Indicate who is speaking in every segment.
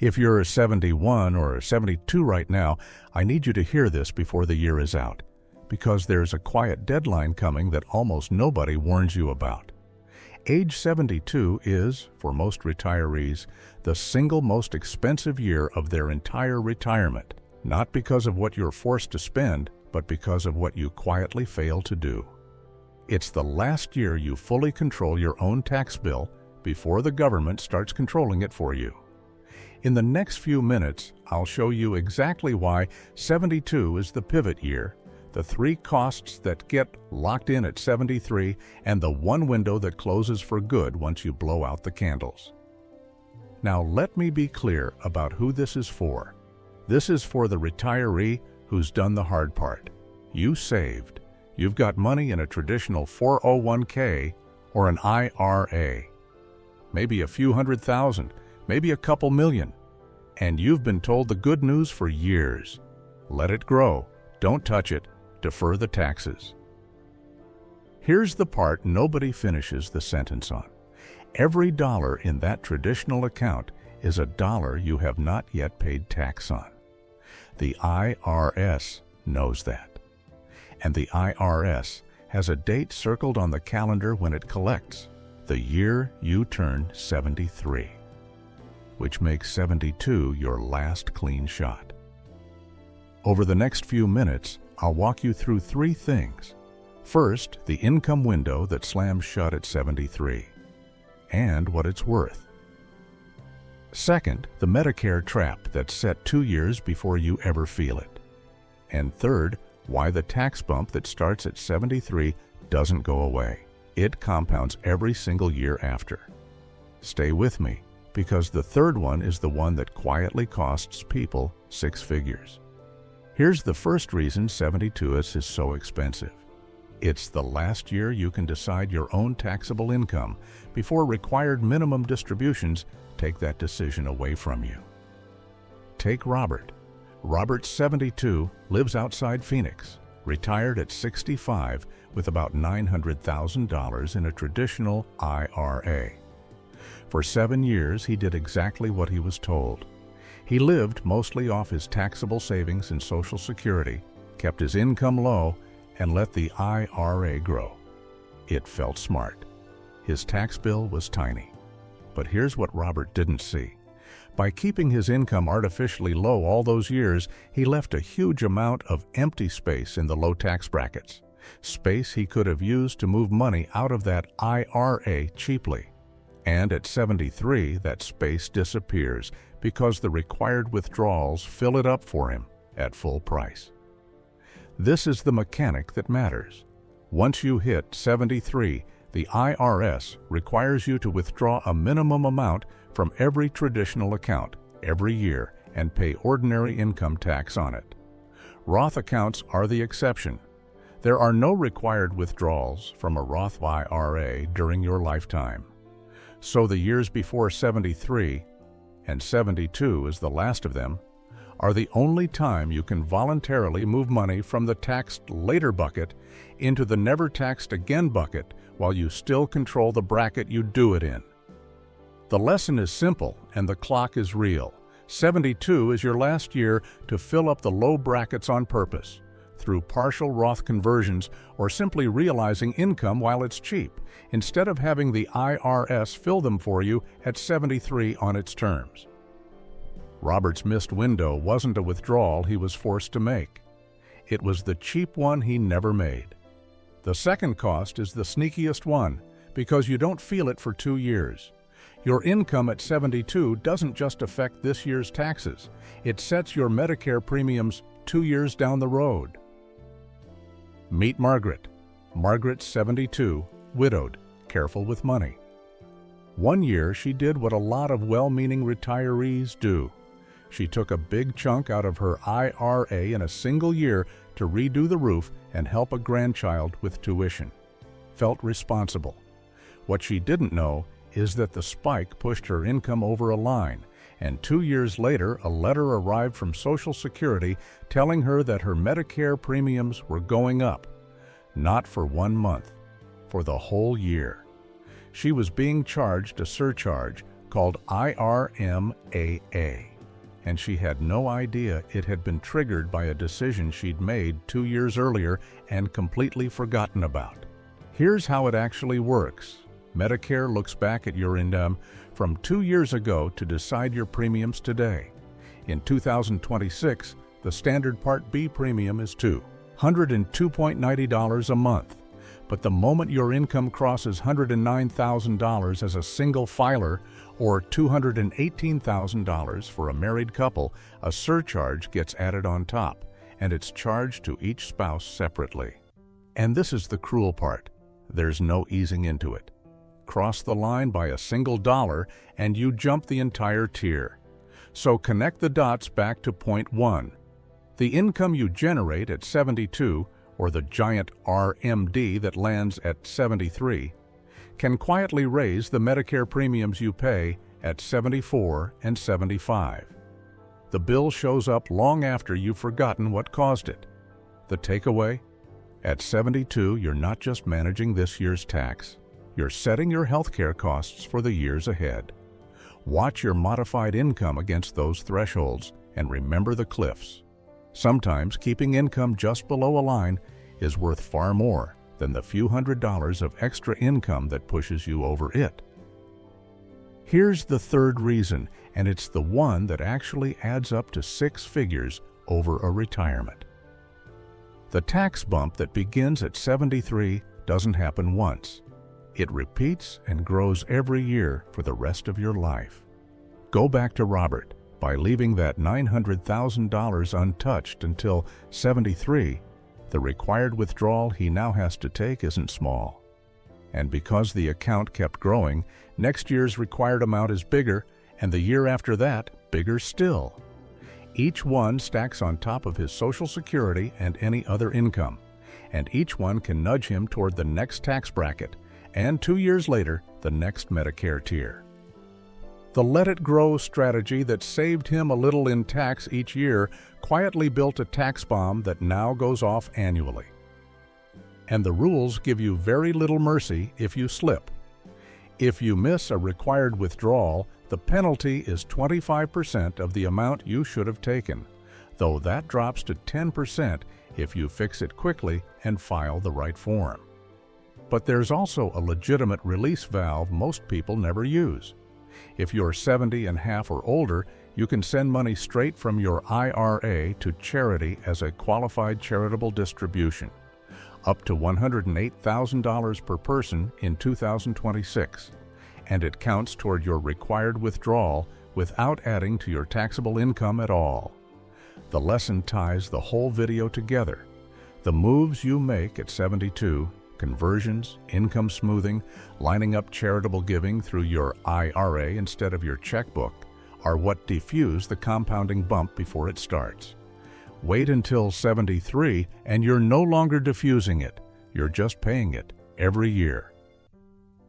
Speaker 1: If you're 71 or 72 right now, I need you to hear this before the year is out, because there's a quiet deadline coming that almost nobody warns you about. Age 72 is, for most retirees, the single most expensive year of their entire retirement, not because of what you're forced to spend, but because of what you quietly fail to do. It's the last year you fully control your own tax bill before the government starts controlling it for you. In the next few minutes, I'll show you exactly why 72 is the pivot year, the 3 costs that get locked in at 73, and the one window that closes for good once you blow out the candles. Now let me be clear about who this is for. This is for the retiree who's done the hard part. You saved. You've got money in a traditional 401k or an IRA. Maybe a few $100,000, maybe a couple million. And you've been told the good news for years. Let it grow. Don't touch it. Defer the taxes. Here's the part nobody finishes the sentence on. Every dollar in that traditional account is a dollar you have not yet paid tax on. The IRS knows that. And the IRS has a date circled on the calendar when it collects, the year you turn 73, which makes 72 your last clean shot. Over the next few minutes, I'll walk you through 3 things. First, the income window that slams shut at 73, and what it's worth. Second, the Medicare trap that's set 2 years before you ever feel it. And third, why the tax bump that starts at 73 doesn't go away. It compounds every single year after. Stay with me, because the third one is the one that quietly costs people 6 figures. Here's the first reason 72 is so expensive. It's the last year you can decide your own taxable income before required minimum distributions take that decision away from you. Take Robert. Robert's 72, lives outside Phoenix, retired at 65 with about $900,000 in a traditional IRA. For 7 years, he did exactly what he was told. He lived mostly off his taxable savings and Social Security, kept his income low, and let the IRA grow. It felt smart. His tax bill was tiny. But here's what Robert didn't see. By keeping his income artificially low all those years, he left a huge amount of empty space in the low tax brackets, space he could have used to move money out of that IRA cheaply. And at 73, that space disappears because the required withdrawals fill it up for him at full price. This is the mechanic that matters. Once you hit 73, the IRS requires you to withdraw a minimum amount from every traditional account every year and pay ordinary income tax on it. Roth accounts are the exception. There are no required withdrawals from a Roth IRA during your lifetime. So the years before 73, and 72 is the last of them, are the only time you can voluntarily move money from the taxed later bucket into the never taxed again bucket while you still control the bracket you do it in. The lesson is simple and the clock is real. 72 is your last year to fill up the low brackets on purpose, through partial Roth conversions or simply realizing income while it's cheap, instead of having the IRS fill them for you at 73 on its terms. Robert's missed window wasn't a withdrawal he was forced to make. It was the cheap one he never made. The second cost is the sneakiest one, because you don't feel it for 2 years. Your income at 72 doesn't just affect this year's taxes. It sets your Medicare premiums 2 years down the road. Meet Margaret. Margaret's 72, widowed, careful with money. One year, she did what a lot of well-meaning retirees do. She took a big chunk out of her IRA in a single year to redo the roof and help a grandchild with tuition. Felt responsible. What she didn't know is that the spike pushed her income over a line, and 2 years later a letter arrived from Social Security telling her that her Medicare premiums were going up, not for 1 month, for the whole year. She was being charged a surcharge called IRMAA, and she had no idea it had been triggered by a decision she'd made 2 years earlier and completely forgotten about. Here's how it actually works. Medicare looks back at your income from 2 years ago to decide your premiums today. In 2026, the standard Part B premium is $202.90 a month. But the moment your income crosses $109,000 as a single filer or $218,000 for a married couple, a surcharge gets added on top, and it's charged to each spouse separately. And this is the cruel part. There's no easing into it. Cross the line by a single dollar and you jump the entire tier. So connect the dots back to point 1. The income you generate at 72, or the giant RMD that lands at 73, can quietly raise the Medicare premiums you pay at 74 and 75. The bill shows up long after you've forgotten what caused it. The takeaway? At 72, you're not just managing this year's tax, you're setting your healthcare costs for the years ahead. Watch your modified income against those thresholds and remember the cliffs. Sometimes keeping income just below a line is worth far more than the few $100s of extra income that pushes you over it. Here's the third reason, and it's the one that actually adds up to 6 figures over a retirement. The tax bump that begins at 73 doesn't happen once. It repeats and grows every year for the rest of your life. Go back to Robert. By leaving that $900,000 untouched until 73, the required withdrawal he now has to take isn't small. And because the account kept growing, next year's required amount is bigger, and the year after that, bigger still. Each one stacks on top of his Social Security and any other income, and each one can nudge him toward the next tax bracket, and 2 years later, the next Medicare tier. The Let It Grow strategy that saved him a little in tax each year quietly built a tax bomb that now goes off annually. And the rules give you very little mercy if you slip. If you miss a required withdrawal, the penalty is 25% of the amount you should have taken, though that drops to 10% if you fix it quickly and file the right form. But there's also a legitimate release valve most people never use. If you're 70 and half or older, you can send money straight from your IRA to charity as a qualified charitable distribution, up to $108,000 per person in 2026, and it counts toward your required withdrawal without adding to your taxable income at all. The lesson ties the whole video together. The moves you make at 72, conversions, income smoothing, lining up charitable giving through your IRA instead of your checkbook, are what defuse the compounding bump before it starts. Wait until 73 and you're no longer diffusing it, you're just paying it every year.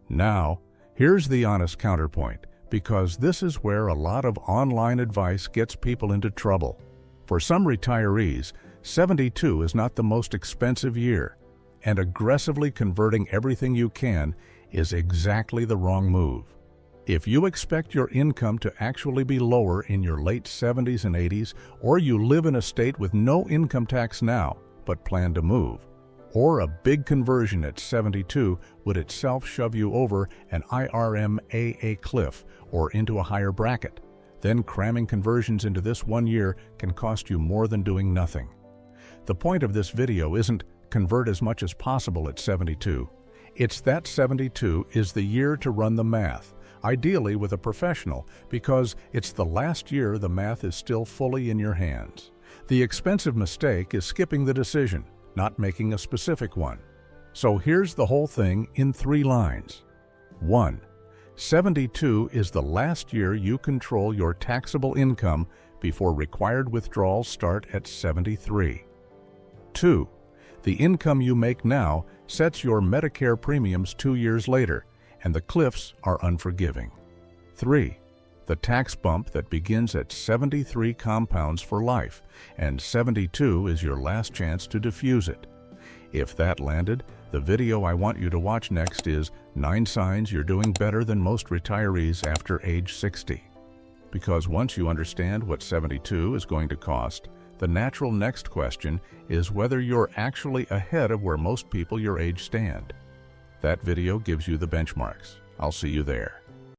Speaker 1: Now, here's the honest counterpoint, because this is where a lot of online advice gets people into trouble. For some retirees, 72 is not the most expensive year, and aggressively converting everything you can is exactly the wrong move. If you expect your income to actually be lower in your late 70s and 80s, or you live in a state with no income tax now but plan to move, or a big conversion at 72 would itself shove you over an IRMAA cliff or into a higher bracket, then cramming conversions into this 1 year can cost you more than doing nothing. The point of this video isn't convert as much as possible at 72. It's that 72 is the year to run the math, ideally with a professional, because it's the last year the math is still fully in your hands. The expensive mistake is skipping the decision, not making a specific one. So here's the whole thing in 3 lines. 1. 72 is the last year you control your taxable income before required withdrawals start at 73. 2. The income you make now sets your Medicare premiums 2 years later, and the cliffs are unforgiving. 3. The tax bump that begins at 73 compounds for life, and 72 is your last chance to diffuse it. If that landed, the video I want you to watch next is 9 Signs You're Doing Better Than Most Retirees After Age 60. Because once you understand what 72 is going to cost, the natural next question is whether you're actually ahead of where most people your age stand. That video gives you the benchmarks. I'll see you there.